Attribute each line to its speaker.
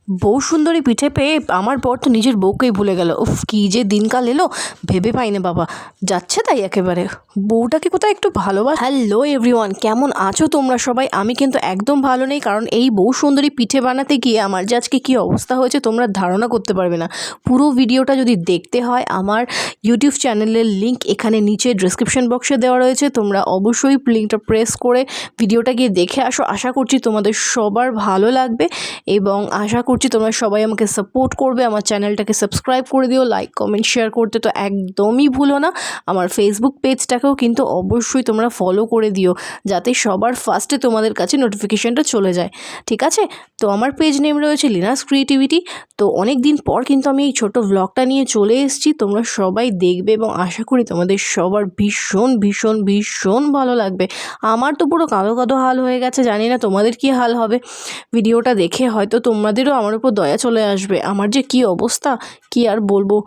Speaker 1: বউ সুন্দরী পিঠে পেয়ে আমার বর তো নিজের বউকেই ভুলে গেল। উফ, কী যে দিনকাল এলো ভেবে পাই না বাবা, যাচ্ছে তাই একেবারে। বউটাকে কোথায় একটু ভালোবাস। হ্যালো এভরিওয়ান, কেমন আছো তোমরা সবাই? আমি কিন্তু একদম ভালো নেই, কারণ এই বউ সুন্দরী পিঠে বানাতে গিয়ে আমার যে আজকে কী অবস্থা হয়েছে তোমরা ধারণা করতে পারবে না। পুরো ভিডিওটা যদি দেখতে হয় আমার ইউটিউব চ্যানেলের লিঙ্ক এখানে নিচে ডিসক্রিপশন বক্সে দেওয়া রয়েছে, তোমরা অবশ্যই লিঙ্কটা প্রেস করে ভিডিওটা গিয়ে দেখে আসো। আশা করছি তোমাদের সবার ভালো লাগবে এবং আশা করছি তোমরা সবাই আমাকে সাপোর্ট করবে। আমার চ্যানেলটাকে সাবস্ক্রাইব করে দিও, লাইক কমেন্ট শেয়ার করতে তো একদমই ভুলো না। আমার ফেসবুক পেজটাকেও কিন্তু অবশ্যই তোমরা ফলো করে দিও, যাতে সবার ফার্স্টে তোমাদের কাছে নোটিফিকেশানটা চলে যায়, ঠিক আছে? তো আমার পেজ নেম রয়েছে লিনাস ক্রিয়েটিভিটি। তো অনেক দিন পর কিন্তু আমি এই ছোটো ব্লগটা নিয়ে চলে এসেছি, তোমরা সবাই দেখবে এবং আশা করি তোমাদের সবার ভীষণ ভীষণ ভীষণ ভালো লাগবে। আমার তো পুরো কাঁদো কাঁদো হাল হয়ে গেছে, জানি না তোমাদের কী হাল হবে। ভিডিওটা দেখে হয়তো তোমাদেরও আমার উপর দয়া চলে আসবে। আমার যে কী অবস্থা, কী আর বলবো।